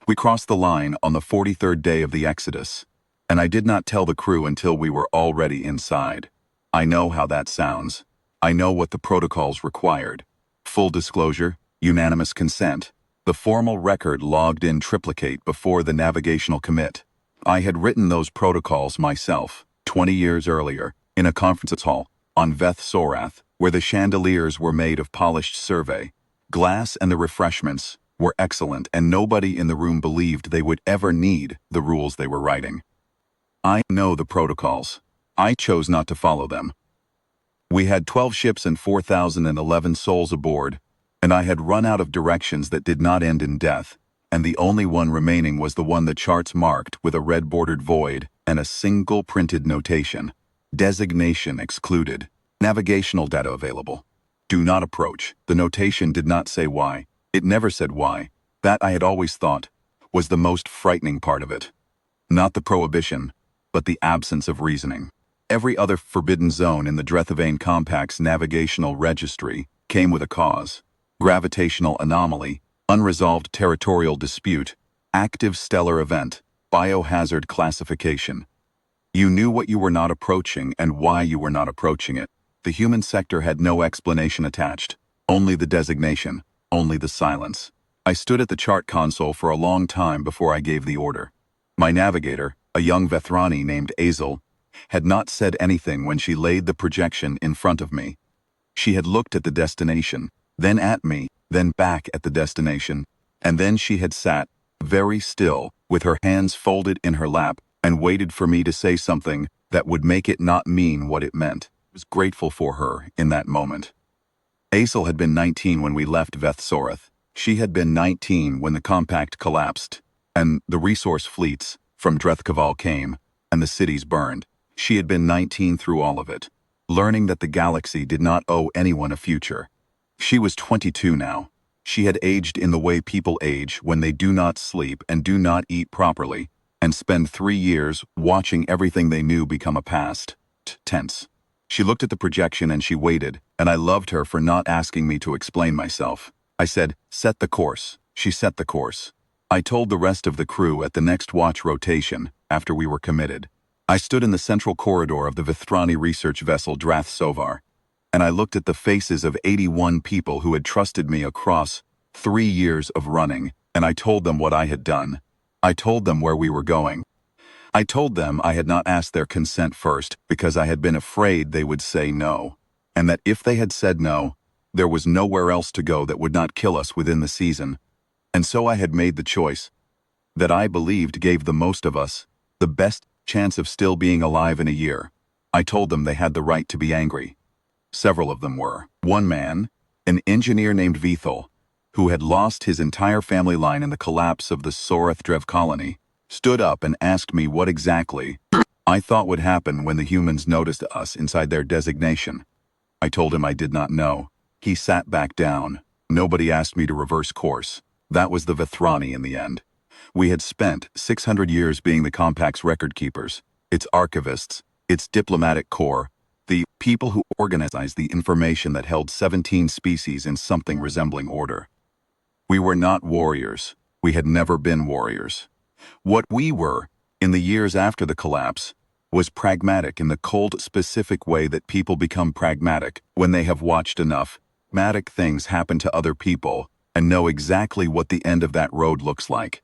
We crossed the line on the 43rd day of the Exodus, and I did not tell the crew until we were already inside. I know how that sounds. I know what the protocols required. Full disclosure, unanimous consent. The formal record logged in triplicate before the navigational commit. I had written those protocols myself, 20 years earlier, in a conference hall, on Veth Sorath, where the chandeliers were made of polished survey. Glass and the refreshments were excellent, and nobody in the room believed they would ever need the rules they were writing. I know the protocols. I chose not to follow them. We had 12 ships and 4,011 souls aboard, and I had run out of directions that did not end in death, and the only one remaining was the one the charts marked with a red-bordered void and a single printed notation. Designation excluded. Navigational data available. Do not approach. The notation did not say why. It never said why. That, I had always thought, was the most frightening part of it. Not the prohibition, but the absence of reasoning. Every other forbidden zone in the Drethavain Compact's navigational registry came with a cause. Gravitational anomaly, unresolved territorial dispute, active stellar event, biohazard classification. You knew what you were not approaching and why you were not approaching it. The human sector had no explanation attached, only the designation, only the silence. I stood at the chart console for a long time before I gave the order. My navigator, a young Vethrani named Azel, had not said anything when she laid the projection in front of me. She had looked at the destination, then at me, then back at the destination, and then she had sat, very still, with her hands folded in her lap, and waited for me to say something that would make it not mean what it meant. I was grateful for her in that moment. Azel had been 19 when we left Veth Sorath. She had been 19 when the compact collapsed, and the resource fleets from Drethkaval came, and the cities burned. She had been 19 through all of it, learning that the galaxy did not owe anyone a future. She was 22 now. She had aged in the way people age when they do not sleep and do not eat properly, and spend 3 years watching everything they knew become a past tense. She looked at the projection and she waited, and I loved her for not asking me to explain myself. I said, "Set the course." She set the course. I told the rest of the crew at the next watch rotation, after we were committed. I stood in the central corridor of the Vethrani research vessel Drath Sovar, and I looked at the faces of 81 people who had trusted me across 3 years of running, and I told them what I had done. I told them where we were going. I told them I had not asked their consent first because I had been afraid they would say no, and that if they had said no, there was nowhere else to go that would not kill us within the season. And so I had made the choice that I believed gave the most of us the best chance of still being alive in a year. I told them they had the right to be angry. Several of them were. One man, an engineer named Vethel, who had lost his entire family line in the collapse of the Sorath Drev colony, stood up and asked me what exactly I thought would happen when the humans noticed us inside their designation. I told him I did not know. He sat back down. Nobody asked me to reverse course. That was the Vethrani in the end. We had spent 600 years being the Compact's record keepers, its archivists, its diplomatic corps, the people who organized the information that held 17 species in something resembling order. We were not warriors. We had never been warriors. What we were, in the years after the collapse, was pragmatic in the cold, specific way that people become pragmatic when they have watched enough pragmatic things happen to other people and know exactly what the end of that road looks like.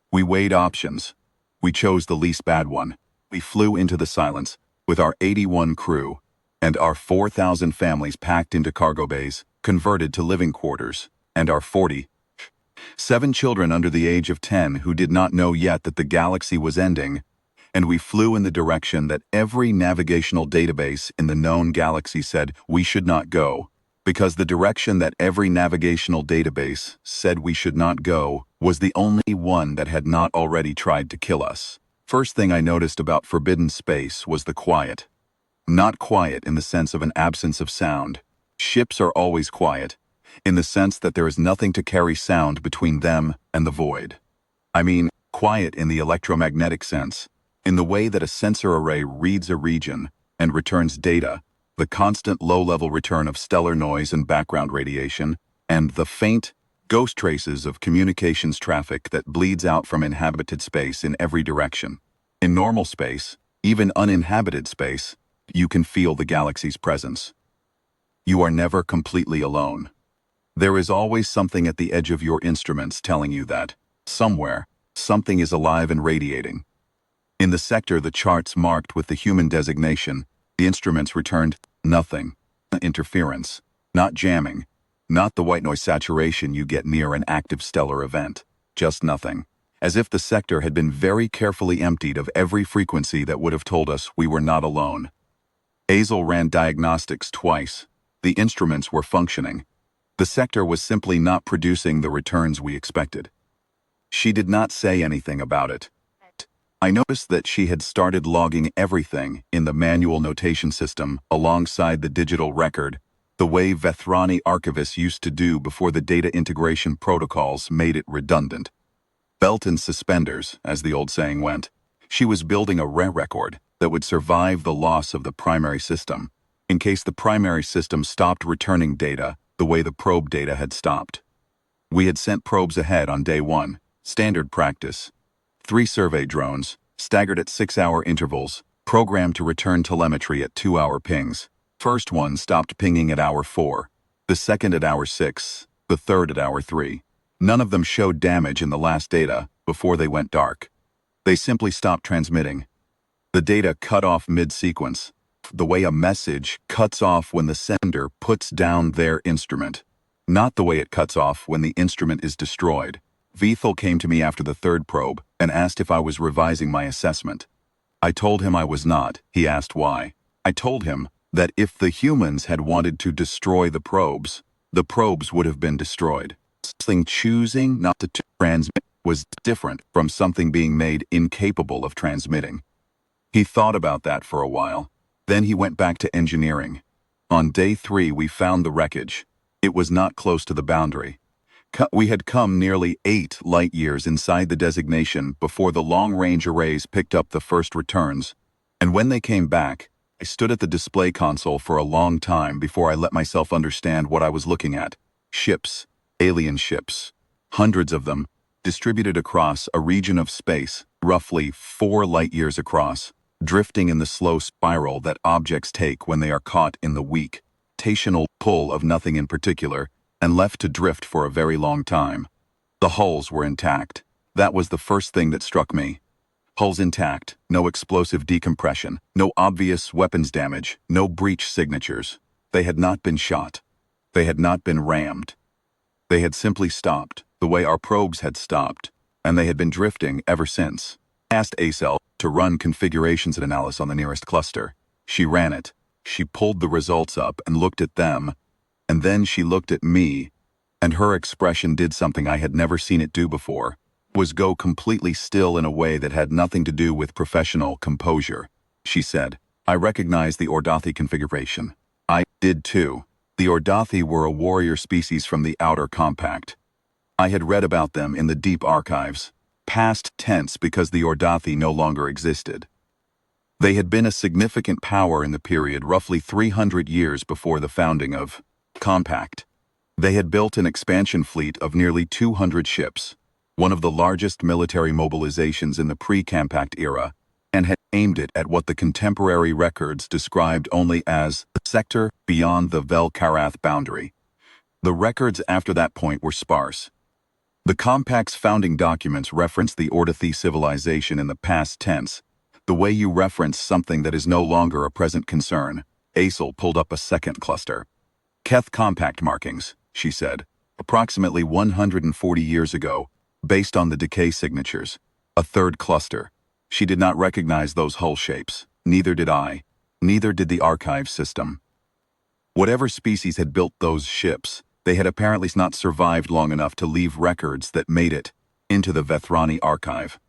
We weighed options. We chose the least bad one. We flew into the silence with our 81 crew and our 4,000 families packed into cargo bays, converted to living quarters, and our 47 children under the age of 10 who did not know yet that the galaxy was ending, and we flew in the direction that every navigational database in the known galaxy said we should not go, because the direction that every navigational database said we should not go was the only one that had not already tried to kill us. First thing I noticed about forbidden space was the quiet. Not quiet in the sense of an absence of sound. Ships are always quiet, in the sense that there is nothing to carry sound between them and the void. I mean, quiet in the electromagnetic sense, in the way that a sensor array reads a region and returns data, the constant low-level return of stellar noise and background radiation, and the faint, Ghost traces of communications traffic that bleeds out from inhabited space in every direction. In normal space, even uninhabited space, you can feel the galaxy's presence. You are never completely alone. There is always something at the edge of your instruments telling you that, somewhere, something is alive and radiating. In the sector the charts marked with the human designation, the instruments returned nothing. Interference. Not jamming. Not the white noise saturation you get near an active stellar event. Just nothing. As if the sector had been very carefully emptied of every frequency that would have told us we were not alone. Azel ran diagnostics twice. The instruments were functioning. The sector was simply not producing the returns we expected. She did not say anything about it. I noticed that she had started logging everything in the manual notation system alongside the digital record, the way Vethrani archivists used to do before the data integration protocols made it redundant. Belt and suspenders, as the old saying went. She was building a record that would survive the loss of the primary system, in case the primary system stopped returning data the way the probe data had stopped. We had sent probes ahead on day 1, standard practice. 3 survey drones, staggered at 6-hour intervals, programmed to return telemetry at 2-hour pings. First one stopped pinging at hour 4, the second at hour 6, the third at hour 3. None of them showed damage in the last data before they went dark. They simply stopped transmitting. The data cut off mid-sequence, the way a message cuts off when the sender puts down their instrument, not the way it cuts off when the instrument is destroyed. Vethel came to me after the 3rd probe and asked if I was revising my assessment. I told him I was not. He asked why. I told him that if the humans had wanted to destroy the probes would have been destroyed. Something choosing not to transmit was different from something being made incapable of transmitting. He thought about that for a while. Then he went back to engineering. On day 3 we found the wreckage. It was not close to the boundary. We had come nearly 8 light years inside the designation before the long-range arrays picked up the first returns, and when they came back, I stood at the display console for a long time before I let myself understand what I was looking at. Ships, alien ships, hundreds of them, distributed across a region of space, roughly 4 light years across, drifting in the slow spiral that objects take when they are caught in the weak, gravitational pull of nothing in particular, and left to drift for a very long time. The hulls were intact. That was the first thing that struck me. Hulls intact, no explosive decompression, no obvious weapons damage, no breach signatures. They had not been shot. They had not been rammed. They had simply stopped, the way our probes had stopped, and they had been drifting ever since. I asked Acel to run configurations and analysis on the nearest cluster. She ran it. She pulled the results up and looked at them, and then she looked at me, and her expression did something I had never seen it do before, was go completely still in a way that had nothing to do with professional composure. She said, "I recognize the Ordothi configuration." I did too. The Ordothi were a warrior species from the outer compact. I had read about them in the deep archives, past tense because the Ordothi no longer existed. They had been a significant power in the period roughly 300 years before the founding of Compact. They had built an expansion fleet of nearly 200 ships, one of the largest military mobilizations in the pre-Compact era, and had aimed it at what the contemporary records described only as the sector beyond the Vel-Karath boundary. The records after that point were sparse. The Compact's founding documents reference the Ordothi civilization in the past tense, the way you reference something that is no longer a present concern. Acel pulled up a second cluster. Keth Compact markings, she said, approximately 140 years ago, based on the decay signatures. A third cluster. She did not recognize those hull shapes. Neither did I. Neither did the archive system. Whatever species had built those ships, they had apparently not survived long enough to leave records that made it into the Vethrani archive.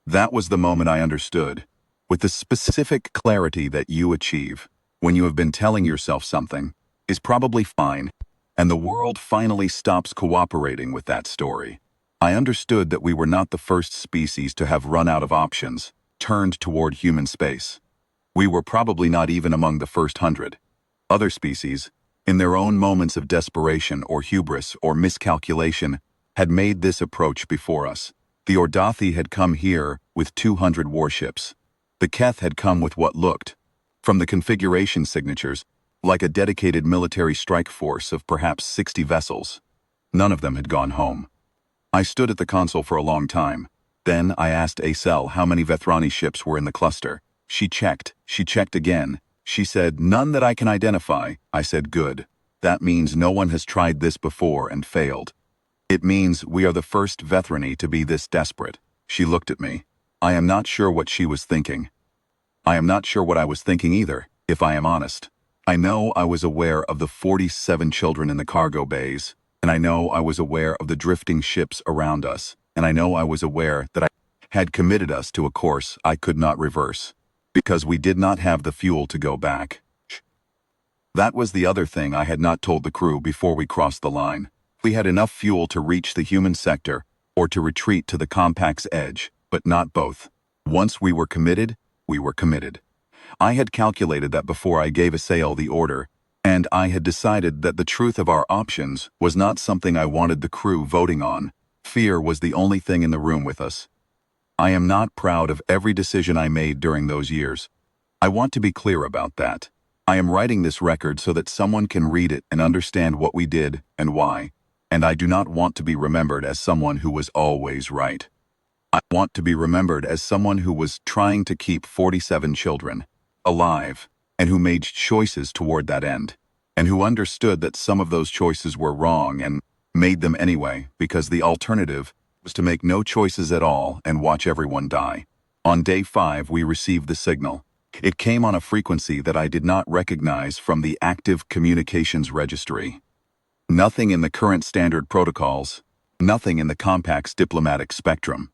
That was the moment I understood, with the specific clarity that you achieve when you have been telling yourself something is probably fine, and the world finally stops cooperating with that story. I understood that we were not the first species to have run out of options, turned toward human space. We were probably not even among the first 100. Other species, in their own moments of desperation or hubris or miscalculation, had made this approach before us. The Ordathi had come here with 200 warships. The Keth had come with what looked, from the configuration signatures, like a dedicated military strike force of perhaps 60 vessels. None of them had gone home. I stood at the console for a long time. Then I asked Acel how many Vethrani ships were in the cluster. She checked again. She said, "None that I can identify." I said, "Good. That means no one has tried this before and failed. It means we are the first Vethrani to be this desperate." She looked at me. I am not sure what she was thinking. I am not sure what I was thinking either, if I am honest. I know I was aware of the 47 children in the cargo bays, and I know I was aware of the drifting ships around us, and I know I was aware that I had committed us to a course I could not reverse, because we did not have the fuel to go back. That was the other thing I had not told the crew before we crossed the line. We had enough fuel to reach the human sector, or to retreat to the compact's edge, but not both. Once we were committed, we were committed. I had calculated that before I gave Asael the order, and I had decided that the truth of our options was not something I wanted the crew voting on. Fear was the only thing in the room with us. I am not proud of every decision I made during those years. I want to be clear about that. I am writing this record so that someone can read it and understand what we did and why, and I do not want to be remembered as someone who was always right. I want to be remembered as someone who was trying to keep 47 children alive, and who made choices toward that end, and who understood that some of those choices were wrong and made them anyway, because the alternative was to make no choices at all and watch everyone die. On day 5, we received the signal. It came on a frequency that I did not recognize from the active communications registry. Nothing in the current standard protocols, nothing in the compact's diplomatic spectrum.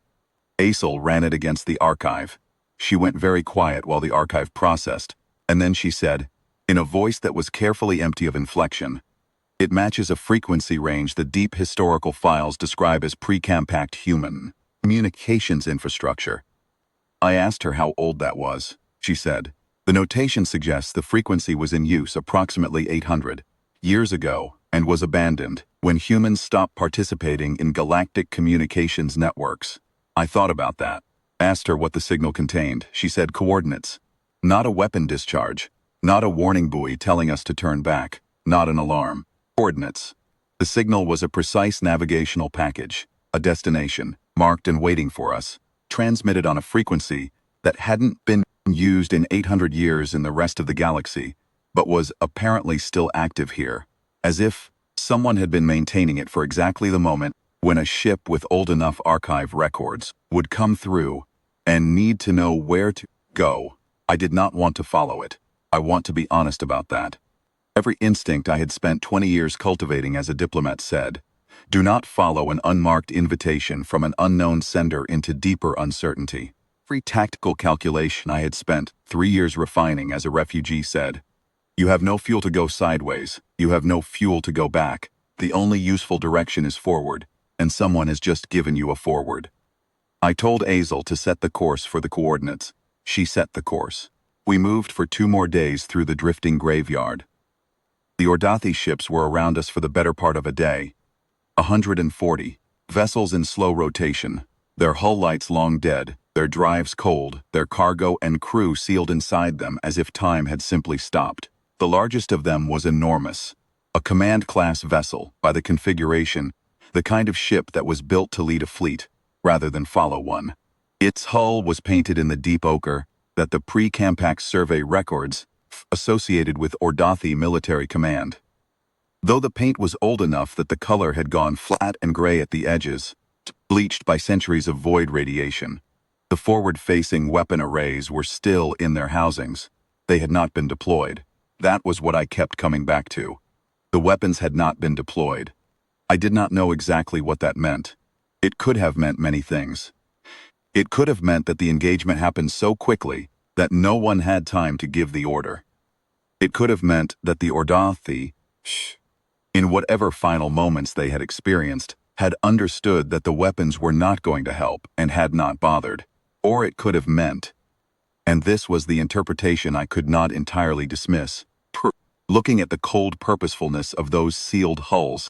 Acel ran it against the archive. She went very quiet while the archive processed, and then she said, in a voice that was carefully empty of inflection, "It matches a frequency range the deep historical files describe as pre-compact human communications infrastructure." I asked her how old that was. She said, "The notation suggests the frequency was in use approximately 800 years ago and was abandoned when humans stopped participating in galactic communications networks." I thought about that. Asked her what the signal contained. She said coordinates. Not a weapon discharge. Not a warning buoy telling us to turn back. Not an alarm. Coordinates. The signal was a precise navigational package, a destination, marked and waiting for us, transmitted on a frequency that hadn't been used in 800 years in the rest of the galaxy, but was apparently still active here, as if someone had been maintaining it for exactly the moment when a ship with old enough archive records would come through and need to know where to go. I did not want to follow it. I want to be honest about that. Every instinct I had spent 20 years cultivating as a diplomat said, do not follow an unmarked invitation from an unknown sender into deeper uncertainty. Every tactical calculation I had spent 3 years refining as a refugee said, you have no fuel to go sideways, you have no fuel to go back, the only useful direction is forward, and someone has just given you a forward. I told Acel to set the course for the coordinates. She set the course. We moved for 2 more days through the drifting graveyard. The Ordathi ships were around us for the better part of a day. 140 vessels in slow rotation, their hull lights long dead, their drives cold, their cargo and crew sealed inside them as if time had simply stopped. The largest of them was enormous. A command-class vessel, by the configuration, the kind of ship that was built to lead a fleet, rather than follow one. Its hull was painted in the deep ochre that the pre-compact survey records associated with Ordathi military command. Though the paint was old enough that the color had gone flat and gray at the edges, bleached by centuries of void radiation, the forward-facing weapon arrays were still in their housings. They had not been deployed. That was what I kept coming back to. The weapons had not been deployed. I did not know exactly what that meant. It could have meant many things. It could have meant that the engagement happened so quickly that no one had time to give the order. It could have meant that the Ordathi, in whatever final moments they had experienced, had understood that the weapons were not going to help and had not bothered. Or it could have meant, and this was the interpretation I could not entirely dismiss, looking at the cold purposefulness of those sealed hulls,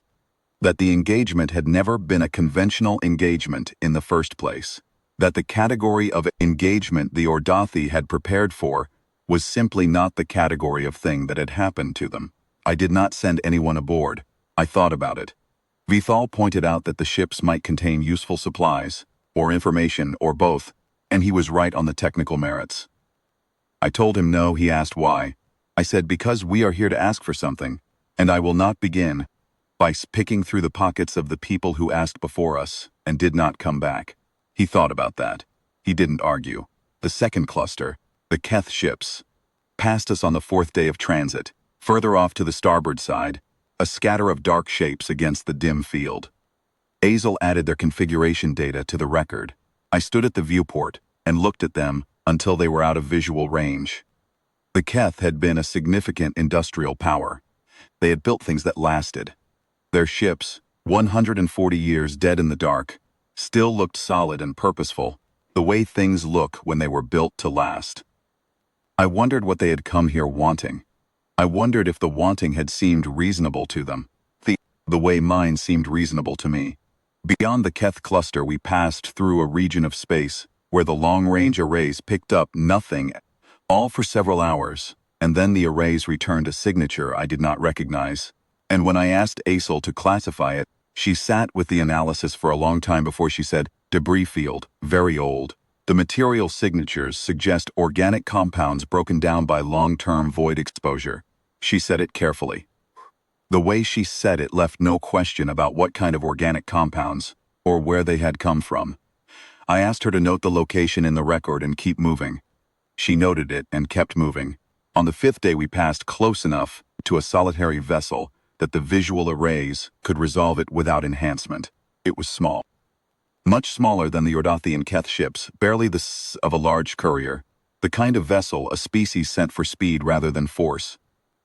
that the engagement had never been a conventional engagement in the first place, that the category of engagement the Ordothi had prepared for was simply not the category of thing that had happened to them. I did not send anyone aboard. I thought about it. Vithal pointed out that the ships might contain useful supplies, or information, or both, and he was right on the technical merits. I told him no. He asked why. I said because we are here to ask for something, and I will not begin by picking through the pockets of the people who asked before us and did not come back. He thought about that. He didn't argue. The second cluster, the Keth ships, passed us on the fourth day of transit. Further off to the starboard side, a scatter of dark shapes against the dim field. Azel added their configuration data to the record. I stood at the viewport and looked at them until they were out of visual range. The Keth had been a significant industrial power. They had built things that lasted. Their ships, 140 years dead in the dark, still looked solid and purposeful, the way things look when they were built to last. I wondered what they had come here wanting. I wondered if the wanting had seemed reasonable to them, the way mine seemed reasonable to me. Beyond the Keth cluster we passed through a region of space where the long-range arrays picked up nothing, all for several hours, and then the arrays returned a signature I did not recognize. And when I asked Azel to classify it, she sat with the analysis for a long time before she said, debris field, very old. The material signatures suggest organic compounds broken down by long-term void exposure. She said it carefully. The way she said it left no question about what kind of organic compounds, or where they had come from. I asked her to note the location in the record and keep moving. She noted it and kept moving. On the fifth day we passed close enough to a solitary vessel that the visual arrays could resolve it without enhancement. It was small. Much smaller than the Ordothi and Keth ships, barely the size of a large courier. The kind of vessel a species sent for speed rather than force.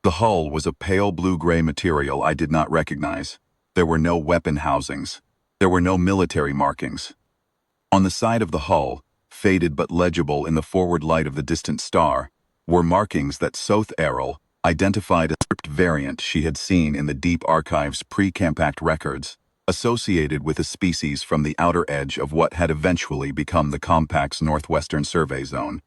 The hull was a pale blue-gray material I did not recognize. There were no weapon housings. There were no military markings. On the side of the hull, faded but legible in the forward light of the distant star, were markings that Soth Errol identified as a script variant she had seen in the deep archive's pre-compact records, associated with a species from the outer edge of what had eventually become the Compact's northwestern survey zone.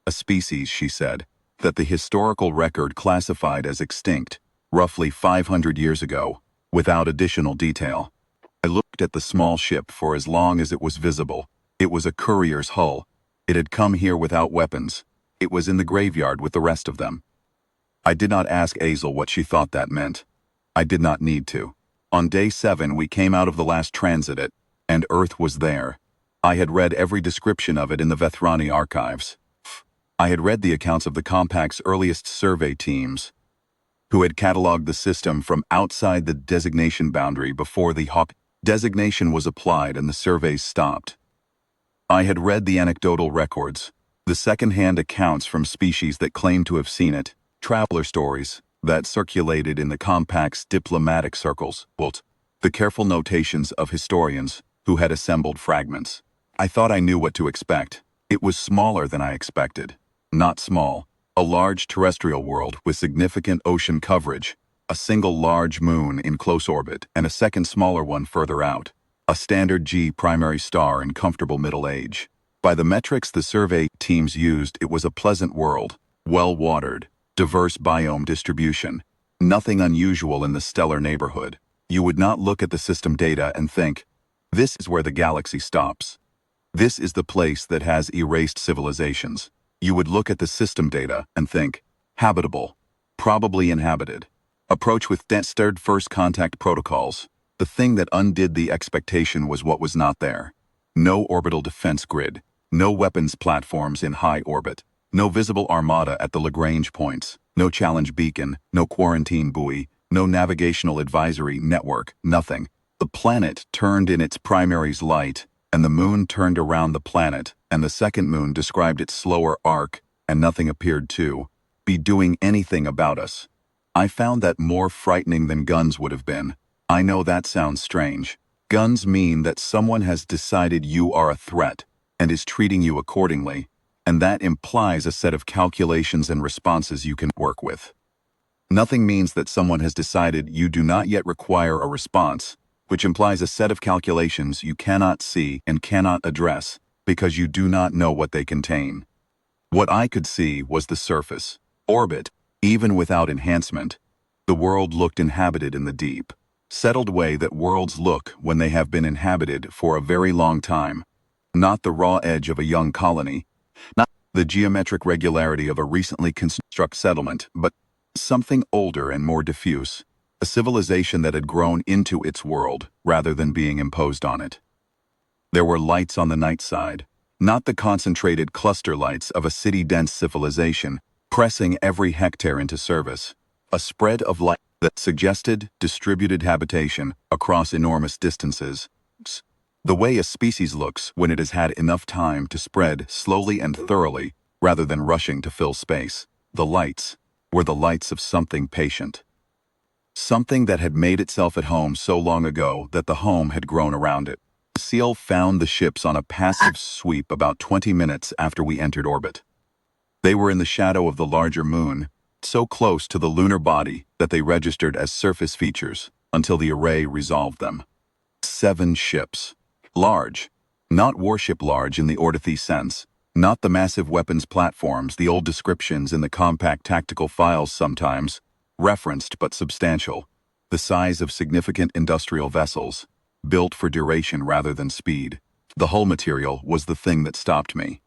A species, she said, that the historical record classified as extinct, roughly 500 years ago, without additional detail. I looked at the small ship for as long as it was visible. It was a courier's hull. It had come here without weapons. It was in the graveyard with the rest of them. I did not ask Azel what she thought that meant. I did not need to. On day 7 we came out of the last transit, and Earth was there. I had read every description of it in the Vethrani archives. I had read the accounts of the Compact's earliest survey teams, who had cataloged the system from outside the designation boundary before the Hawk designation was applied and the surveys stopped. I had read the anecdotal records, the second-hand accounts from species that claimed to have seen it, traveler stories that circulated in the Compact's diplomatic circles, the careful notations of historians who had assembled fragments. I thought I knew what to expect. It was smaller than I expected. Not small. A large terrestrial world with significant ocean coverage, a single large moon in close orbit and a second smaller one further out, a standard G primary star in comfortable middle age. By the metrics the survey teams used, it was a pleasant world, well-watered, diverse biome distribution, nothing unusual in the stellar neighborhood. You would not look at the system data and think, this is where the galaxy stops. This is the place that has erased civilizations. You would look at the system data and think, habitable, probably inhabited. Approach with standard first contact protocols. The thing that undid the expectation was what was not there. No orbital defense grid, no weapons platforms in high orbit, no visible armada at the Lagrange points, no challenge beacon, no quarantine buoy, no navigational advisory network, nothing. The planet turned in its primary's light, and the moon turned around the planet, and the second moon described its slower arc, and nothing appeared to be doing anything about us. I found that more frightening than guns would have been. I know that sounds strange. Guns mean that someone has decided you are a threat, and is treating you accordingly, and that implies a set of calculations and responses you can work with. Nothing means that someone has decided you do not yet require a response, which implies a set of calculations you cannot see and cannot address because you do not know what they contain. What I could see was the surface, orbit, even without enhancement. The world looked inhabited in the deep, settled way that worlds look when they have been inhabited for a very long time. Not the raw edge of a young colony, not the geometric regularity of a recently constructed settlement, but something older and more diffuse, a civilization that had grown into its world rather than being imposed on it. There were lights on the night side, not the concentrated cluster lights of a city-dense civilization, pressing every hectare into service. A spread of light that suggested distributed habitation across enormous distances. The way a species looks when it has had enough time to spread slowly and thoroughly, rather than rushing to fill space. The lights were the lights of something patient. Something that had made itself at home so long ago that the home had grown around it. SEAL found the ships on a passive sweep about 20 minutes after we entered orbit. They were in the shadow of the larger moon, so close to the lunar body that they registered as surface features until the array resolved them. 7 ships. Large. Not warship large in the Orthothi sense. Not the massive weapons platforms the old descriptions in the compact tactical files sometimes referenced, but substantial. The size of significant industrial vessels, built for duration rather than speed. The hull material was the thing that stopped me.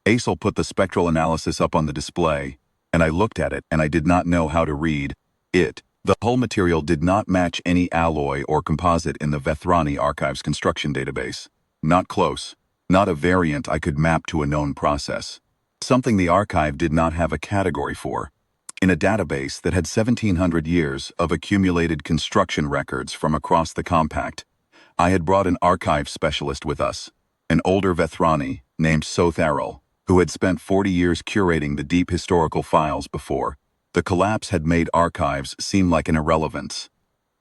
Aesel put the spectral analysis up on the display, and I looked at it and I did not know how to read it. The hull material did not match any alloy or composite in the Vethrani Archives construction database. Not close. Not a variant I could map to a known process. Something the archive did not have a category for. In a database that had 1,700 years of accumulated construction records from across the compact, I had brought an archive specialist with us, an older Vethrani named Sotharil, who had spent 40 years curating the deep historical files before. The collapse had made archives seem like an irrelevance.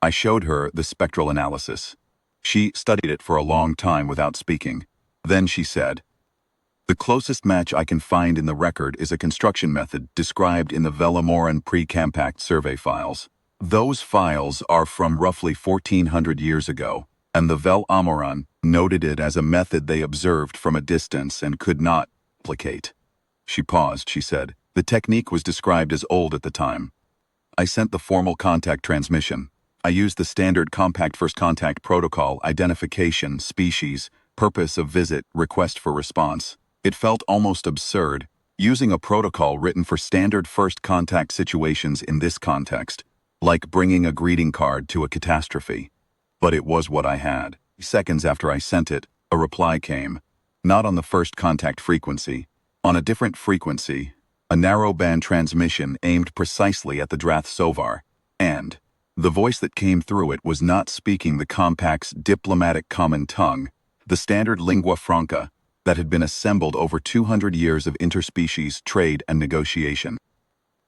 I showed her the spectral analysis. She studied it for a long time without speaking. Then she said, "The closest match I can find in the record is a construction method described in the Velamoran pre-compact survey files. Those files are from roughly 1,400 years ago, and the Vel Amoran noted it as a method they observed from a distance and could not replicate." She paused, she said. The technique was described as old at the time. I sent the formal contact transmission. I used the standard compact first contact protocol, identification, species, purpose of visit, request for response. It felt almost absurd, using a protocol written for standard first contact situations in this context, like bringing a greeting card to a catastrophe. But it was what I had. Seconds after I sent it, a reply came. Not on the first contact frequency. On a different frequency, a narrowband transmission aimed precisely at the Drath Sovar, and the voice that came through it was not speaking the compact's diplomatic common tongue, the standard lingua franca that had been assembled over 200 years of interspecies trade and negotiation,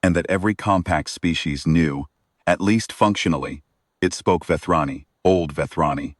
and that every compact species knew, at least functionally. It spoke Vethrani, old Vethrani.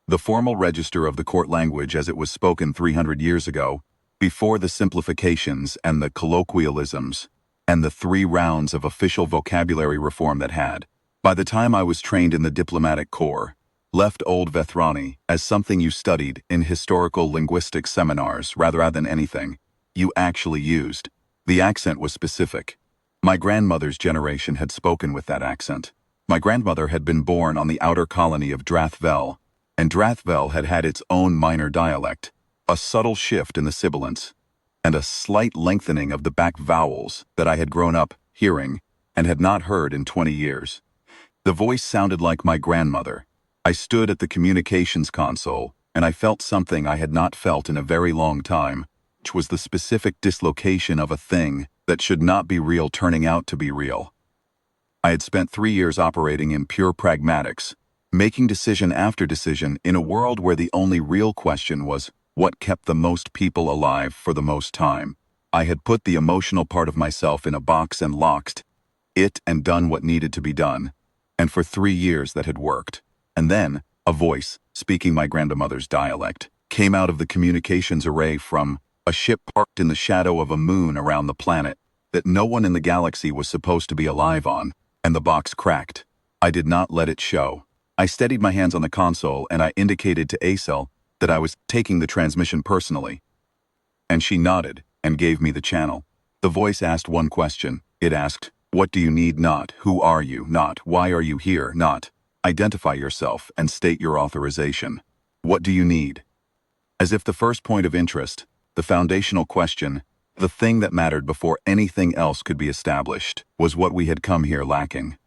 The formal register of the court language as it was spoken 300 years ago, before the simplifications and the colloquialisms, and the 3 rounds of official vocabulary reform that had, by the time I was trained in the diplomatic corps, left old Vethrani as something you studied in historical linguistic seminars rather than anything you actually used. The accent was specific. My grandmother's generation had spoken with that accent. My grandmother had been born on the outer colony of Drathvel, and Drathvel had had its own minor dialect, a subtle shift in the sibilants, and a slight lengthening of the back vowels that I had grown up hearing and had not heard in 20 years. The voice sounded like my grandmother. I stood at the communications console, and I felt something I had not felt in a very long time, which was the specific dislocation of a thing that should not be real turning out to be real. I had spent 3 years operating in pure pragmatics, making decision after decision in a world where the only real question was, what kept the most people alive for the most time? I had put the emotional part of myself in a box and locked it and done what needed to be done. And for 3 years that had worked. And then, a voice, speaking my grandmother's dialect, came out of the communications array from a ship parked in the shadow of a moon around the planet. that no one in the galaxy was supposed to be alive on, and the box cracked. I did not let it show. I steadied my hands on the console and I indicated to Acel that I was taking the transmission personally. And she nodded and gave me the channel. The voice asked one question. It asked, "What do you need?" Not, "Who are you?" Not, "Why are you here?" Not, "Identify yourself and state your authorization." What do you need? As if the first point of interest, the foundational question, the thing that mattered before anything else could be established, was what we had come here lacking.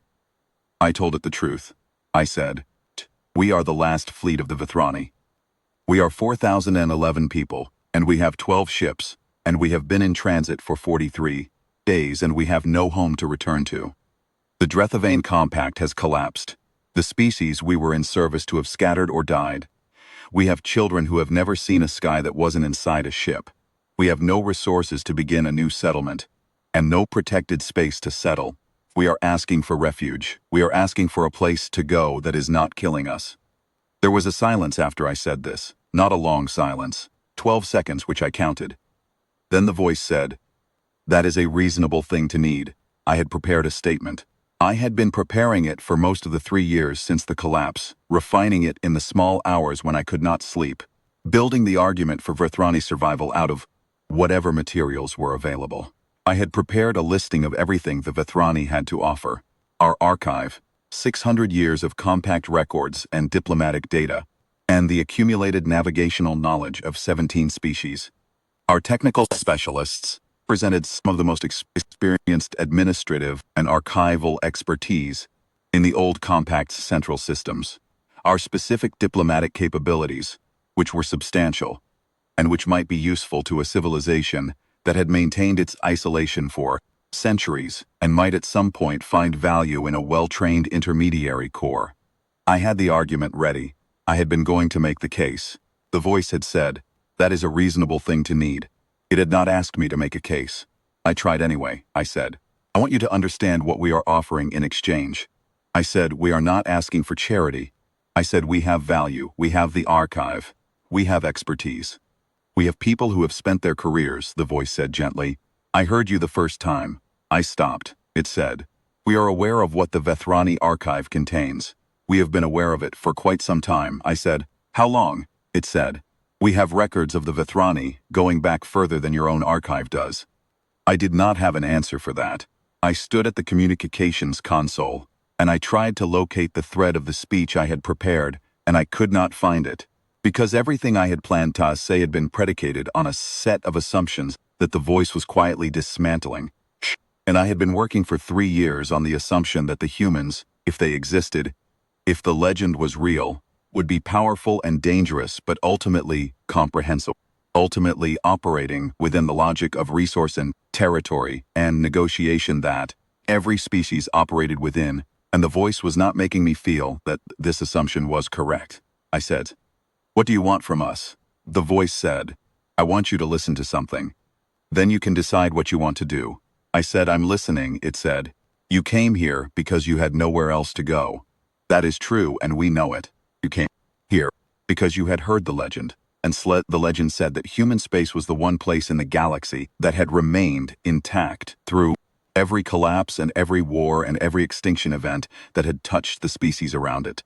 I told it the truth. I said, "We are the last fleet of the Vithrani. We are 4,011 people, and we have 12 ships, and we have been in transit for 43 days, and we have no home to return to. The Drethavain Compact has collapsed. The species we were in service to have scattered or died. We have children who have never seen a sky that wasn't inside a ship. We have no resources to begin a new settlement, and no protected space to settle. We are asking for refuge. We are asking for a place to go that is not killing us." There was a silence after I said this, not a long silence, 12 seconds which I counted. Then the voice said, "That is a reasonable thing to need." I had prepared a statement. I had been preparing it for most of the 3 years since the collapse, refining it in the small hours when I could not sleep, building the argument for Vithrani survival out of whatever materials were available. I had prepared a listing of everything the Vithrani had to offer. Our archive, 600 years of compact records and diplomatic data, and the accumulated navigational knowledge of 17 species. Our technical specialists presented some of the most experienced administrative and archival expertise in the old Compact's central systems. Our specific diplomatic capabilities, which were substantial, and which might be useful to a civilization that had maintained its isolation for centuries and might at some point find value in a well-trained intermediary corps. I had the argument ready. I had been going to make the case. The voice had said, "That is a reasonable thing to need." It had not asked me to make a case. I tried anyway. I said, "I want you to understand what we are offering in exchange." I said, "We are not asking for charity." I said, "We have value. We have the archive. We have expertise. We have people who have spent their careers," the voice said gently. "I heard you the first time." I stopped. It said, "We are aware of what the Vithrani archive contains. We have been aware of it for quite some time." I said, "How long?" It said, "We have records of the Vithrani going back further than your own archive does." I did not have an answer for that. I stood at the communications console, and I tried to locate the thread of the speech I had prepared, and I could not find it. Because everything I had planned to say had been predicated on a set of assumptions that the voice was quietly dismantling. And I had been working for 3 years on the assumption that the humans, if they existed, if the legend was real, would be powerful and dangerous but ultimately comprehensible, ultimately operating within the logic of resource and territory and negotiation that every species operated within, and the voice was not making me feel that this assumption was correct. I said, "What do you want from us?" The voice said, "I want you to listen to something. Then you can decide what you want to do." I said, "I'm listening." It said, "You came here because you had nowhere else to go. That is true, and we know it. You came here because you had heard the legend, and the legend said that human space was the one place in the galaxy that had remained intact through every collapse and every war and every extinction event that had touched the species around it.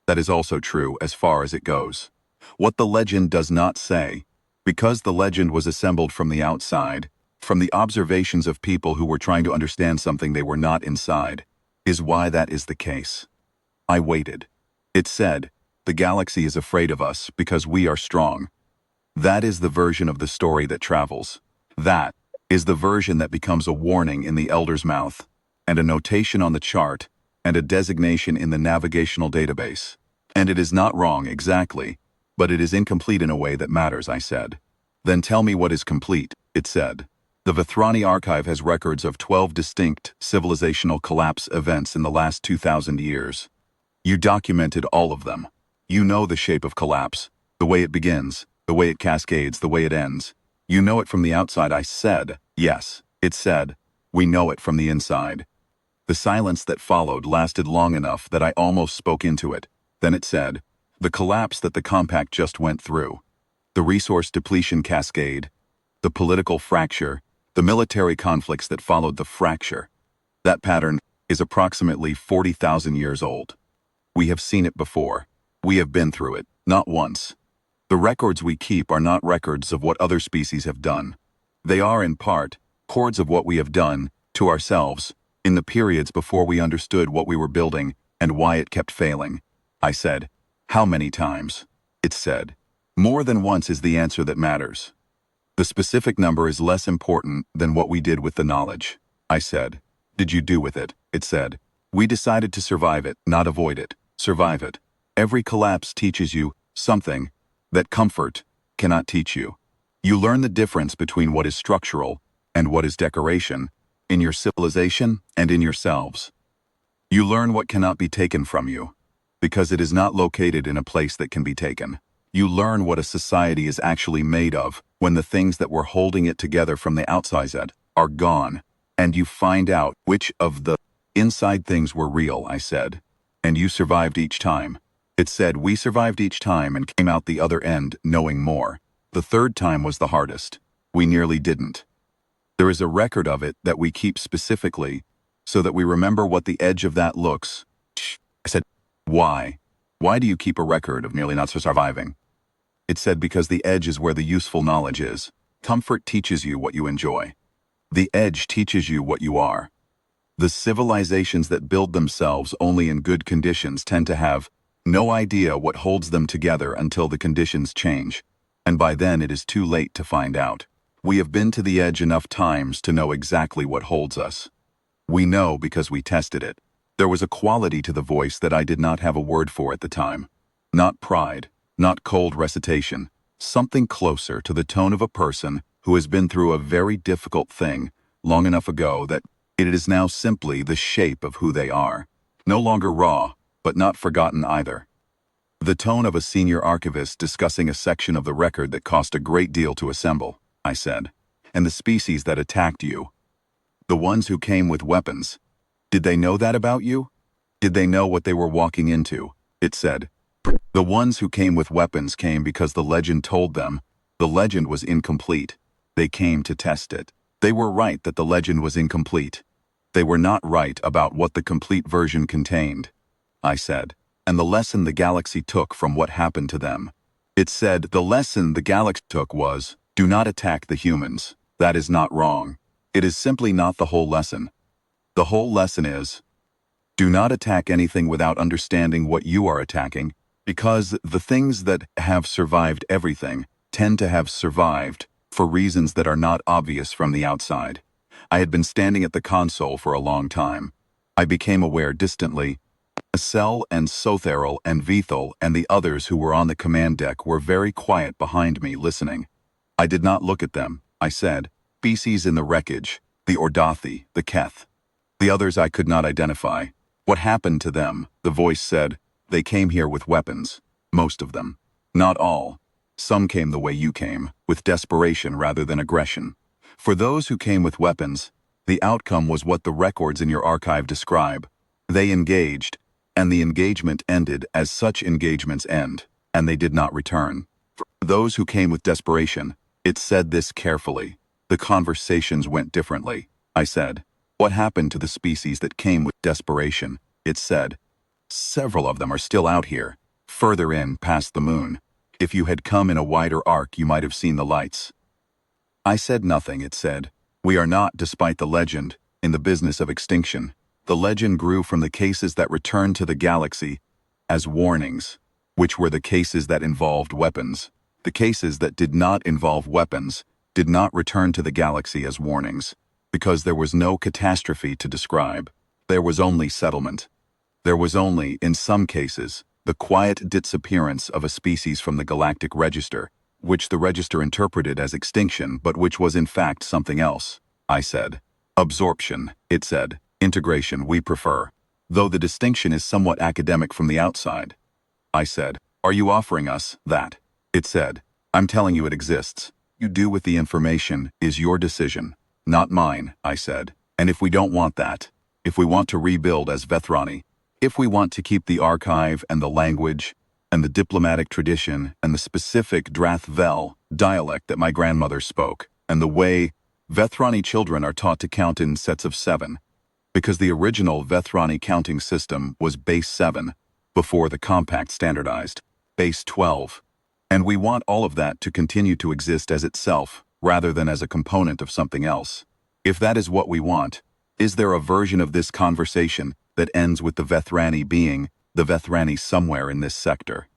That is also true as far as it goes. What the legend does not say, because the legend was assembled from the outside, from the observations of people who were trying to understand something they were not inside, is why that is the case." I waited. It said, "The galaxy is afraid of us because we are strong." That is the version of the story that travels. That is the version that becomes a warning in the Elder's mouth, and a notation on the chart, and a designation in the navigational database. And it is not wrong exactly, but it is incomplete in a way that matters, I said. "Then tell me what is complete," it said. "The Vithrani archive has records of 12 distinct civilizational collapse events in the last 2,000 years. You documented all of them. You know the shape of collapse, the way it begins, the way it cascades, the way it ends. You know it from the outside." I said, "Yes." It said, "We know it from the inside." The silence that followed lasted long enough that I almost spoke into it. Then it said, "The collapse that the compact just went through, the resource depletion cascade, the political fracture, The military conflicts that followed the fracture. That pattern is approximately 40,000 years old. We have seen it before. We have been through it, not once. The records we keep are not records of what other species have done. They are, in part, records of what we have done, to ourselves, in the periods before we understood what we were building and why it kept failing. I said, "How many times?" It said, "More than once is the answer that matters. The specific number is less important than what we did with the knowledge." I said, "Did you do with it?" It said, "We decided to survive it, not avoid it. Survive it. Every collapse teaches you something that comfort cannot teach you. You learn the difference between what is structural and what is decoration, in your civilization and in yourselves. You learn what cannot be taken from you, because it is not located in a place that can be taken. You learn what a society is actually made of when the things that were holding it together from the outside are gone, and you find out which of the inside things were real," I said. "And you survived each time." It said, "We survived each time and came out the other end knowing more. The third time was the hardest. We nearly didn't. There is a record of it that we keep specifically so that we remember what the edge of that looks." I said, "Why? Why do you keep a record of nearly not surviving?" It said, "Because the edge is where the useful knowledge is. Comfort teaches you what you enjoy. The edge teaches you what you are. The civilizations that build themselves only in good conditions tend to have no idea what holds them together until the conditions change, and by then it is too late to find out. We have been to the edge enough times to know exactly what holds us. We know because we tested it." There was a quality to the voice that I did not have a word for at the time. Not pride, not cold recitation, something closer to the tone of a person who has been through a very difficult thing long enough ago that it is now simply the shape of who they are. No longer raw, but not forgotten either. The tone of a senior archivist discussing a section of the record that cost a great deal to assemble, I said. "And the species that attacked you. The ones who came with weapons. Did they know that about you? Did they know what they were walking into?" It said, "The ones who came with weapons came because the legend told them. The legend was incomplete. They came to test it. They were right that the legend was incomplete. They were not right about what the complete version contained," I said. "And the lesson the galaxy took from what happened to them." It said, "The lesson the galaxy took was, do not attack the humans. That is not wrong. It is simply not the whole lesson. The whole lesson is, do not attack anything without understanding what you are attacking, because the things that have survived everything tend to have survived for reasons that are not obvious from the outside." I had been standing at the console for a long time. I became aware distantly. Cell and Sotheril and Vethel and the others who were on the command deck were very quiet behind me, listening. I did not look at them. I said, "Species in the wreckage, the Ordothi, the Keth." The others I could not identify. "What happened to them?" The voice said. "They came here with weapons. Most of them. Not all. Some came the way you came, with desperation rather than aggression. For those who came with weapons, the outcome was what the records in your archive describe. They engaged, and the engagement ended as such engagements end, and they did not return. For those who came with desperation, it said this carefully. The conversations went differently." I said, "What happened to the species that came with desperation?" It said, "Several of them are still out here, further in past the moon. If you had come in a wider arc, you might have seen the lights." I said nothing. It said, "We are not, despite the legend, in the business of extinction. The legend grew from the cases that returned to the galaxy as warnings, which were the cases that involved weapons. The cases that did not involve weapons did not return to the galaxy as warnings, because there was no catastrophe to describe. There was only settlement. There was only, in some cases, the quiet disappearance of a species from the Galactic Register, which the Register interpreted as extinction, but which was in fact something else." I said. "Absorption," it said. "Integration, we prefer. Though the distinction is somewhat academic from the outside." I said, "Are you offering us that?" It said, "I'm telling you it exists. You do with the information is your decision, not mine," I said. "And if we don't want that, if we want to rebuild as Vethrani, if we want to keep the archive and the language and the diplomatic tradition and the specific Drathvel dialect that my grandmother spoke, and the way Vethrani children are taught to count in sets of 7, because the original Vethrani counting system was base 7, before the compact standardized, base 12. And we want all of that to continue to exist as itself, rather than as a component of something else. If that is what we want, is there a version of this conversation that ends with the Vethrani being the Vethrani somewhere in this sector?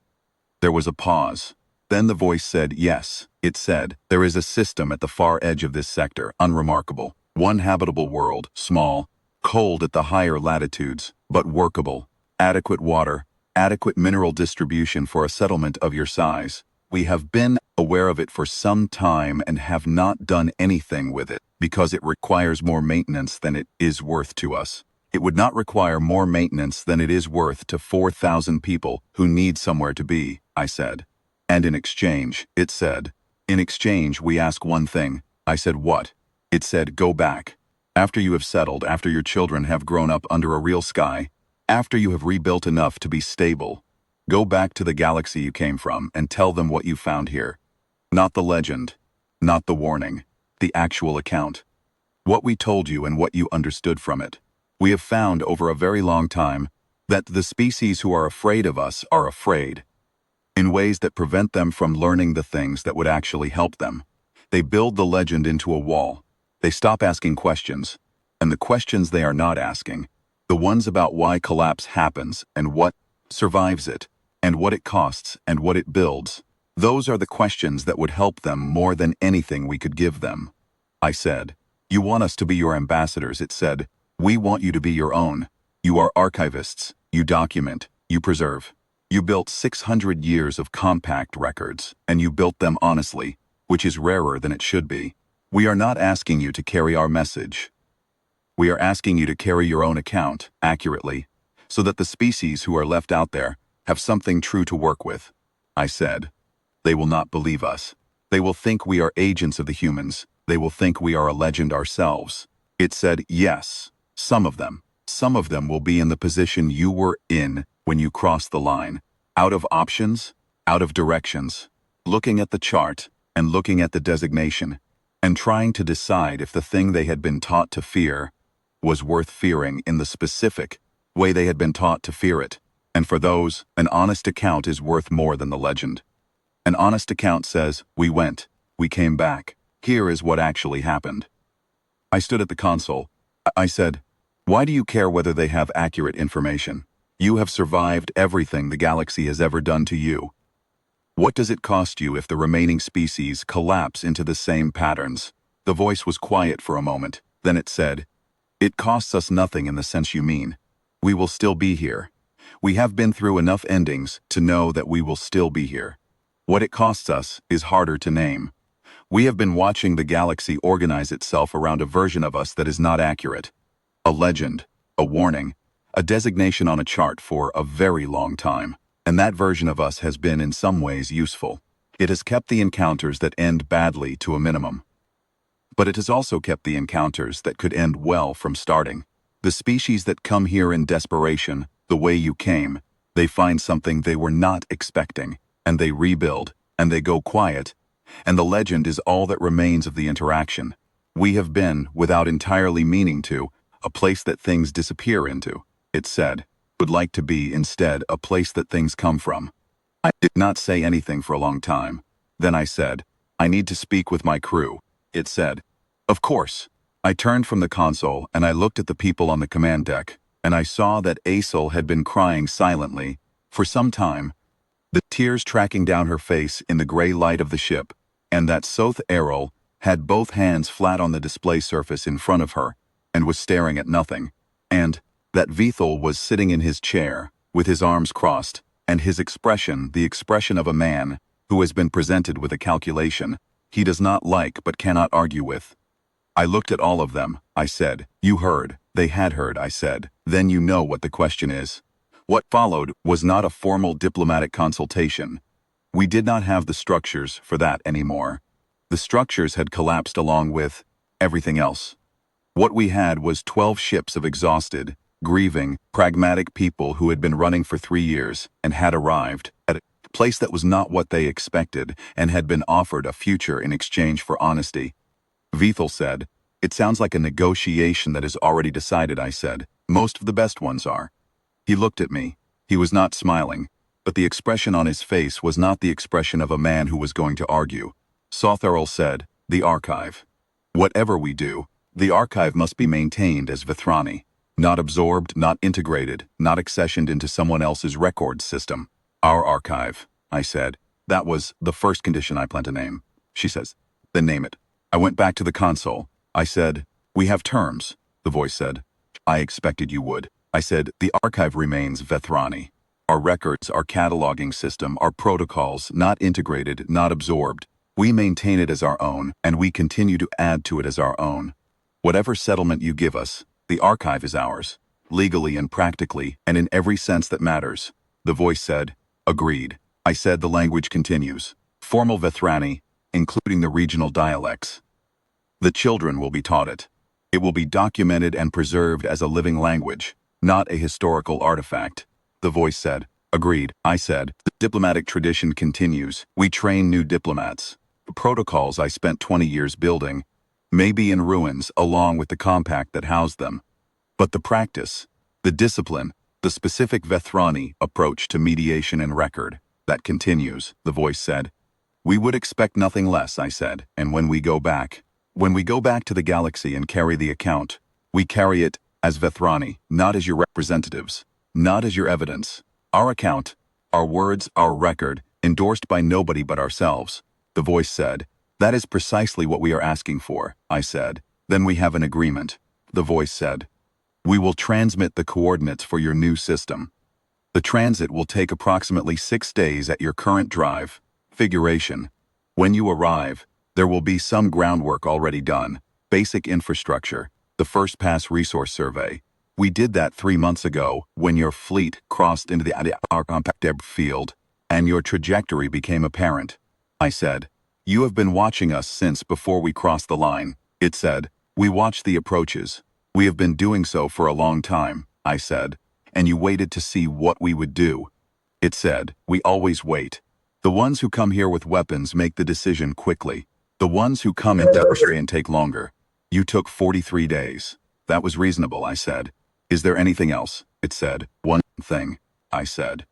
There was a pause. Then the voice said, yes. It said, there is a system at the far edge of this sector, unremarkable. One habitable world, small, cold at the higher latitudes, but workable. Adequate water, adequate mineral distribution for a settlement of your size. We have been aware of it for some time and have not done anything with it, because it requires more maintenance than it is worth to us. It would not require more maintenance than it is worth to 4,000 people who need somewhere to be, I said. And in exchange, it said. In exchange, we ask one thing. I said, what? It said, go back. After you have settled, after your children have grown up under a real sky, after you have rebuilt enough to be stable, go back to the galaxy you came from and tell them what you found here. Not the legend, not the warning, the actual account. What we told you and what you understood from it. We have found over a very long time that the species who are afraid of us are afraid, in ways that prevent them from learning the things that would actually help them. They build the legend into a wall. They stop asking questions. And the questions they are not asking, the ones about why collapse happens and what survives it, and what it costs and what it builds, those are the questions that would help them more than anything we could give them. I said, you want us to be your ambassadors, it said. We want you to be your own. You are archivists. You document. You preserve. You built 600 years of compact records, and you built them honestly, which is rarer than it should be. We are not asking you to carry our message. We are asking you to carry your own account, accurately, so that the species who are left out there have something true to work with. I said, they will not believe us. They will think we are agents of the humans. They will think we are a legend ourselves. It said, yes, some of them will be in the position you were in when you crossed the line, out of options, out of directions, looking at the chart and looking at the designation, and trying to decide if the thing they had been taught to fear was worth fearing in the specific way they had been taught to fear it. And for those, an honest account is worth more than the legend. An honest account says, we went, we came back, here is what actually happened. I stood at the console. I said, why do you care whether they have accurate information? You have survived everything the galaxy has ever done to you. What does it cost you if the remaining species collapse into the same patterns? The voice was quiet for a moment, then it said, it costs us nothing in the sense you mean. We will still be here. We have been through enough endings to know that we will still be here. What it costs us is harder to name. We have been watching the galaxy organize itself around a version of us that is not accurate. A legend, a warning, a designation on a chart for a very long time. And that version of us has been in some ways useful. It has kept the encounters that end badly to a minimum. But it has also kept the encounters that could end well from starting. The species that come here in desperation, the way you came, they find something they were not expecting, and they rebuild, and they go quiet, and the legend is all that remains of the interaction. We have been, without entirely meaning to, a place that things disappear into, it said. Would like to be, instead, a place that things come from. I did not say anything for a long time. Then I said, I need to speak with my crew, it said. Of course. I turned from the console and I looked at the people on the command deck, and I saw that Aisel had been crying silently for some time, the tears tracking down her face in the gray light of the ship, and that Soth Errol had both hands flat on the display surface in front of her and was staring at nothing, and that Vethel was sitting in his chair, with his arms crossed, and his expression the expression of a man who has been presented with a calculation he does not like but cannot argue with. I looked at all of them. I said, you heard. They had heard, I said. Then you know what the question is. What followed was not a formal diplomatic consultation. We did not have the structures for that anymore. The structures had collapsed along with everything else. What we had was 12 ships of exhausted, grieving, pragmatic people who had been running for 3 years and had arrived at a place that was not what they expected and had been offered a future in exchange for honesty. Vethel said, "It sounds like a negotiation that is already decided," I said. "Most of the best ones are." He looked at me. He was not smiling, but the expression on his face was not the expression of a man who was going to argue. Sotherl said, "The archive. Whatever we do, the archive must be maintained as Vethrani. Not absorbed, not integrated, not accessioned into someone else's record system. Our archive," I said. "That was the first condition I plan to name." She says, "Then name it." I went back to the console. I said, "We have terms," the voice said. "I expected you would." I said, "The archive remains Vethrani. Our records, our cataloging system, our protocols, not integrated, not absorbed. We maintain it as our own, and we continue to add to it as our own. Whatever settlement you give us, the archive is ours, legally and practically, and in every sense that matters." The voice said, "Agreed." I said, "The language continues. Formal Vethrani, including the regional dialects. The children will be taught it. It will be documented and preserved as a living language, not a historical artifact." The voice said, "Agreed." I said, "The diplomatic tradition continues. We train new diplomats. The protocols I spent 20 years building may be in ruins along with the compact that housed them. But the practice, the discipline, the specific Vethrani approach to mediation and record, that continues," the voice said. "We would expect nothing less," I said, "and when we go back to the galaxy and carry the account, we carry it as Vethrani, not as your representatives, not as your evidence. Our account, our words, our record, endorsed by nobody but ourselves." The voice said, "That is precisely what we are asking for," I said. "Then we have an agreement." The voice said, "We will transmit the coordinates for your new system. The transit will take approximately 6 days at your current drive configuration. When you arrive, there will be some groundwork already done, basic infrastructure, the first pass resource survey. We did that 3 months ago when your fleet crossed into our compact field, and your trajectory became apparent." I said, "You have been watching us since before we crossed the line." It said, "We watched the approaches. We have been doing so for a long time," I said, "and you waited to see what we would do." It said, "We always wait. The ones who come here with weapons make the decision quickly. The ones who come in demonstrate take longer. You took 43 days. That was reasonable," I said. "Is there anything else?" It said, "One thing," I said.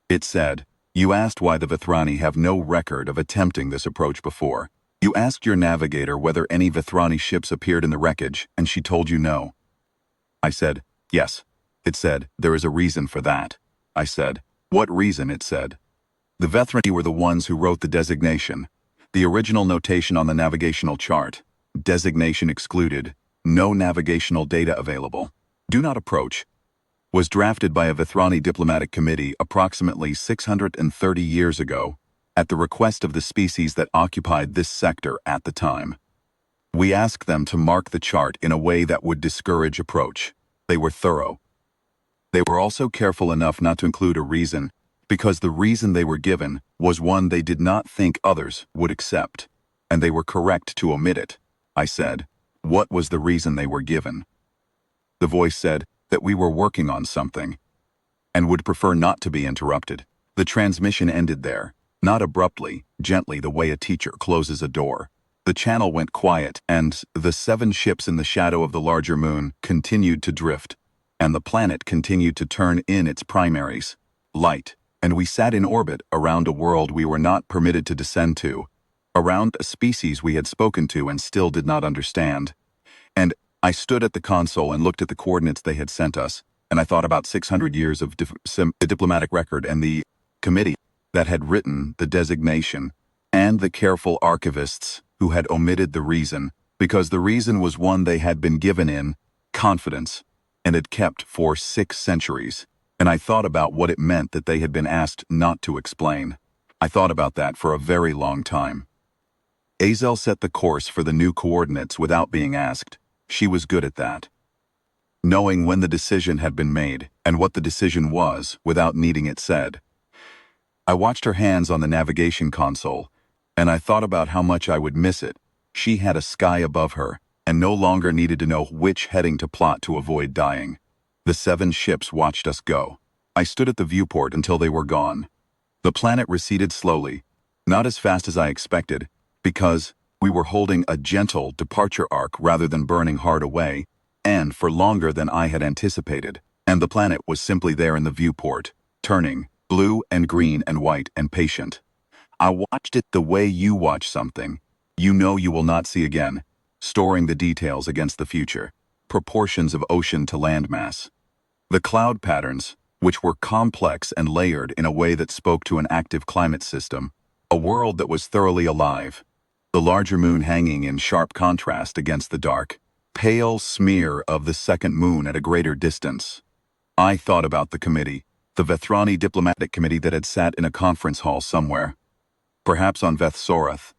It said, "You asked why the Vethrani have no record of attempting this approach before. You asked your navigator whether any Vethrani ships appeared in the wreckage, and she told you no." I said, "Yes." It said, "There is a reason for that." I said, "What reason?" It said, "The Vethrani were the ones who wrote the designation, the original notation on the navigational chart. Designation excluded, no navigational data available. Do not approach. Was drafted by a Vethrani diplomatic committee approximately 630 years ago, at the request of the species that occupied this sector at the time. We asked them to mark the chart in a way that would discourage approach. They were thorough. They were also careful enough not to include a reason, because the reason they were given was one they did not think others would accept, and they were correct to omit it." I said, "What was the reason they were given?" The voice said that we were working on something, and would prefer not to be interrupted. The transmission ended there, not abruptly, gently the way a teacher closes a door. The channel went quiet, and the 7 ships in the shadow of the larger moon continued to drift, and the planet continued to turn in its primaries, light, and we sat in orbit around a world we were not permitted to descend to, around a species we had spoken to and still did not understand. And I stood at the console and looked at the coordinates they had sent us, and I thought about 600 years of the diplomatic record and the committee that had written the designation, and the careful archivists who had omitted the reason, because the reason was one they had been given in confidence and had kept for 6 centuries. And I thought about what it meant that they had been asked not to explain. I thought about that for a very long time. Azel set the course for the new coordinates without being asked. She was good at that. Knowing when the decision had been made and what the decision was without needing it said. I watched her hands on the navigation console, and I thought about how much I would miss it. She had a sky above her, and no longer needed to know which heading to plot to avoid dying. The 7 ships watched us go. I stood at the viewport until they were gone. The planet receded slowly, not as fast as I expected, because We were holding a gentle departure arc rather than burning hard away, and for longer than I had anticipated, and the planet was simply there in the viewport, turning blue and green and white and patient. I watched it the way you watch something you know you will not see again, storing the details against the future, proportions of ocean to landmass. The cloud patterns, which were complex and layered in a way that spoke to an active climate system, a world that was thoroughly alive. The larger moon hanging in sharp contrast against the dark, pale smear of the second moon at a greater distance. I thought about the committee, the Vethrani diplomatic committee that had sat in a conference hall somewhere. Perhaps on Veth-Sorath,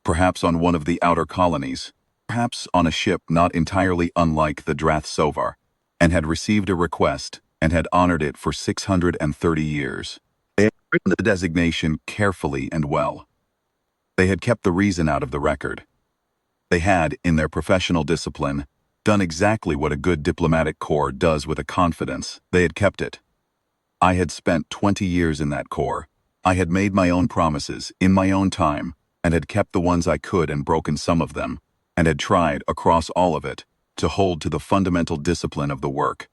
perhaps on one of the outer colonies, perhaps on a ship not entirely unlike the Drath-Sovar, and had received a request and had honored it for 630 years. They had written the designation carefully and well. They had kept the reason out of the record. They had, in their professional discipline, done exactly what a good diplomatic corps does with a confidence. They had kept it. I had spent 20 years in that corps. I had made my own promises, in my own time, and had kept the ones I could and broken some of them, and had tried, across all of it, to hold to the fundamental discipline of the work.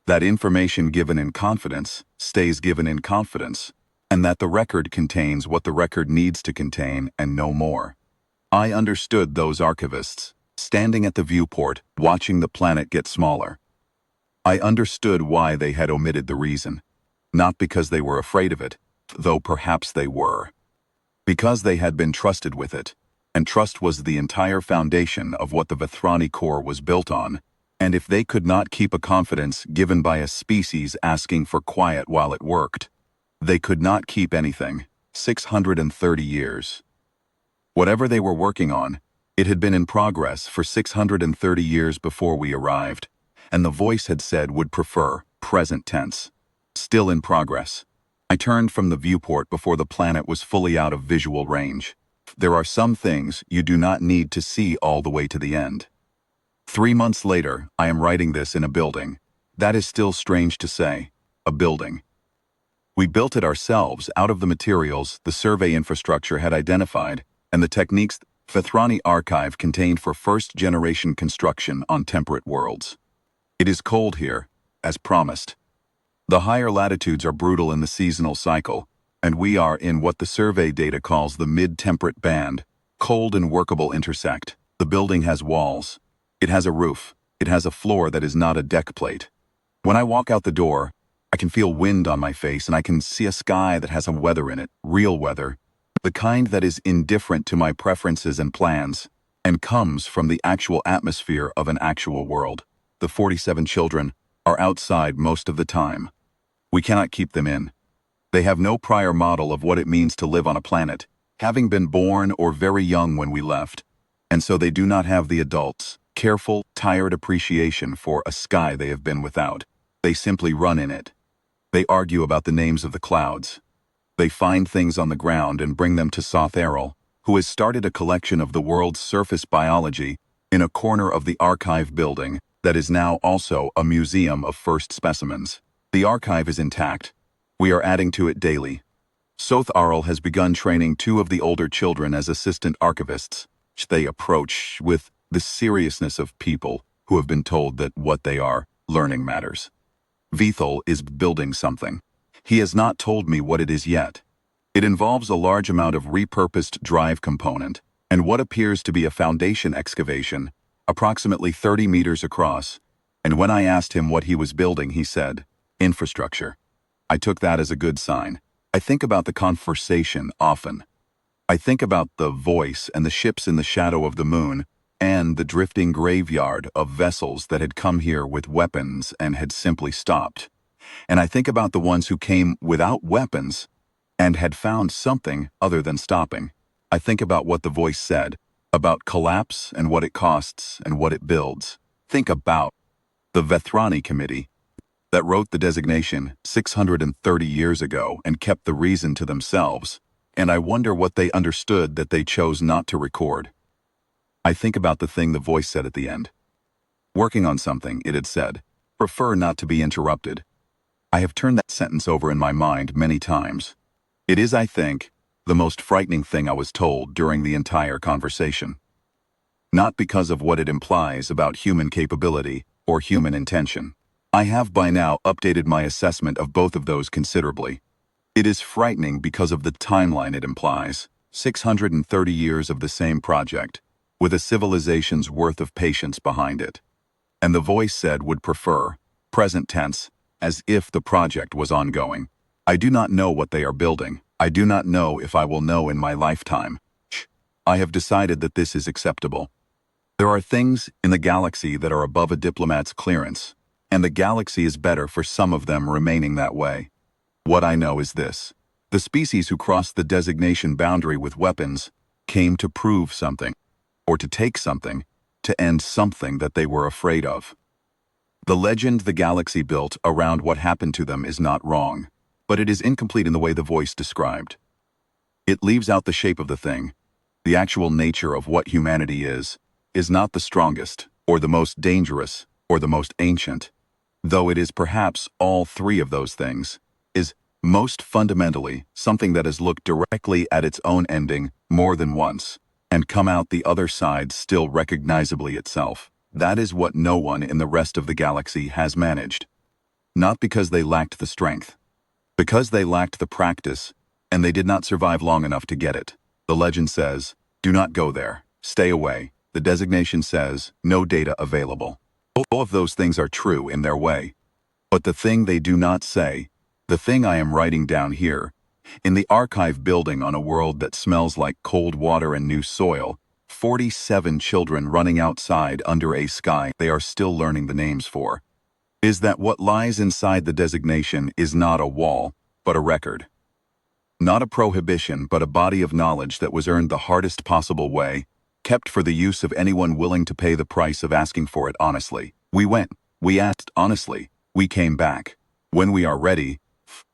That information given in confidence stays given in confidence, and that the record contains what the record needs to contain and no more. I understood those archivists, standing at the viewport, watching the planet get smaller. I understood why they had omitted the reason, not because they were afraid of it, though perhaps they were. Because they had been trusted with it, and trust was the entire foundation of what the Vethrani Corps was built on, and if they could not keep a confidence given by a species asking for quiet while it worked, they could not keep anything. 630 years. Whatever they were working on, it had been in progress for 630 years before we arrived, and the voice had said would prefer present tense. Still in progress. I turned from the viewport before the planet was fully out of visual range. There are some things you do not need to see all the way to the end. 3 months later, I am writing this in a building. That is still strange to say. A building. We built it ourselves out of the materials the survey infrastructure had identified and the techniques the Vethrani archive contained for first-generation construction on temperate worlds. It is cold here, as promised. The higher latitudes are brutal in the seasonal cycle, and we are in what the survey data calls the mid-temperate band, cold and workable intersect. The building has walls. It has a roof. It has a floor that is not a deck plate. When I walk out the door, I can feel wind on my face and I can see a sky that has a weather in it, real weather, the kind that is indifferent to my preferences and plans, and comes from the actual atmosphere of an actual world. The 47 children are outside most of the time. We cannot keep them in. They have no prior model of what it means to live on a planet, having been born or very young when we left, and so they do not have the adults' careful, tired appreciation for a sky they have been without. They simply run in it. They argue about the names of the clouds. They find things on the ground and bring them to Soth Errol, who has started a collection of the world's surface biology in a corner of the archive building that is now also a museum of first specimens. The archive is intact. We are adding to it daily. Soth Errol has begun training 2 of the older children as assistant archivists. They approach with the seriousness of people who have been told that what they are learning matters. Vethel is building something. He has not told me what it is yet. It involves a large amount of repurposed drive component and what appears to be a foundation excavation, approximately 30 meters across, and when I asked him what he was building, he said, infrastructure. I took that as a good sign. I think about the conversation often. I think about the voice and the ships in the shadow of the moon and the drifting graveyard of vessels that had come here with weapons and had simply stopped. And I think about the ones who came without weapons and had found something other than stopping. I think about what the voice said, about collapse and what it costs and what it builds. Think about the Vethrani committee that wrote the designation 630 years ago and kept the reason to themselves, and I wonder what they understood that they chose not to record. I think about the thing the voice said at the end. Working on something, it had said, prefer not to be interrupted. I have turned that sentence over in my mind many times. It is, I think, the most frightening thing I was told during the entire conversation. Not because of what it implies about human capability or human intention. I have by now updated my assessment of both of those considerably. It is frightening because of the timeline it implies. 630 years of the same project, with a civilization's worth of patience behind it. And the voice said would prefer, present tense, as if the project was ongoing. I do not know what they are building. I do not know if I will know in my lifetime. I have decided that this is acceptable. There are things in the galaxy that are above a diplomat's clearance, and the galaxy is better for some of them remaining that way. What I know is this. The species who crossed the designation boundary with weapons came to prove something, or to take something, to end something that they were afraid of. The legend the galaxy built around what happened to them is not wrong, but it is incomplete in the way the voice described. It leaves out the shape of the thing. The actual nature of what humanity is not the strongest, or the most dangerous, or the most ancient, though it is perhaps all three of those things, is most fundamentally something that has looked directly at its own ending more than once, and come out the other side still recognizably itself. That is what no one in the rest of the galaxy has managed. Not because they lacked the strength, because they lacked the practice, and they did not survive long enough to get it. The legend says, do not go there, stay away. The designation says, no data available. All of those things are true in their way. But the thing they do not say, the thing I am writing down here, in the archive building on a world that smells like cold water and new soil, 47 children running outside under a sky they are still learning the names for, is that what lies inside the designation is not a wall, but a record. Not a prohibition, but a body of knowledge that was earned the hardest possible way, kept for the use of anyone willing to pay the price of asking for it honestly. We went, we asked honestly, we came back. When we are ready,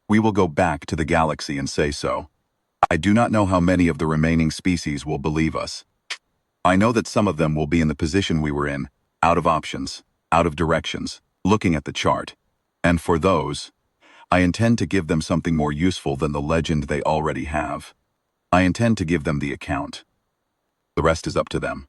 we will go back to the galaxy and say so. I do not know how many of the remaining species will believe us. I know that some of them will be in the position we were in, out of options, out of directions, looking at the chart. And for those, I intend to give them something more useful than the legend they already have. I intend to give them the account. The rest is up to them.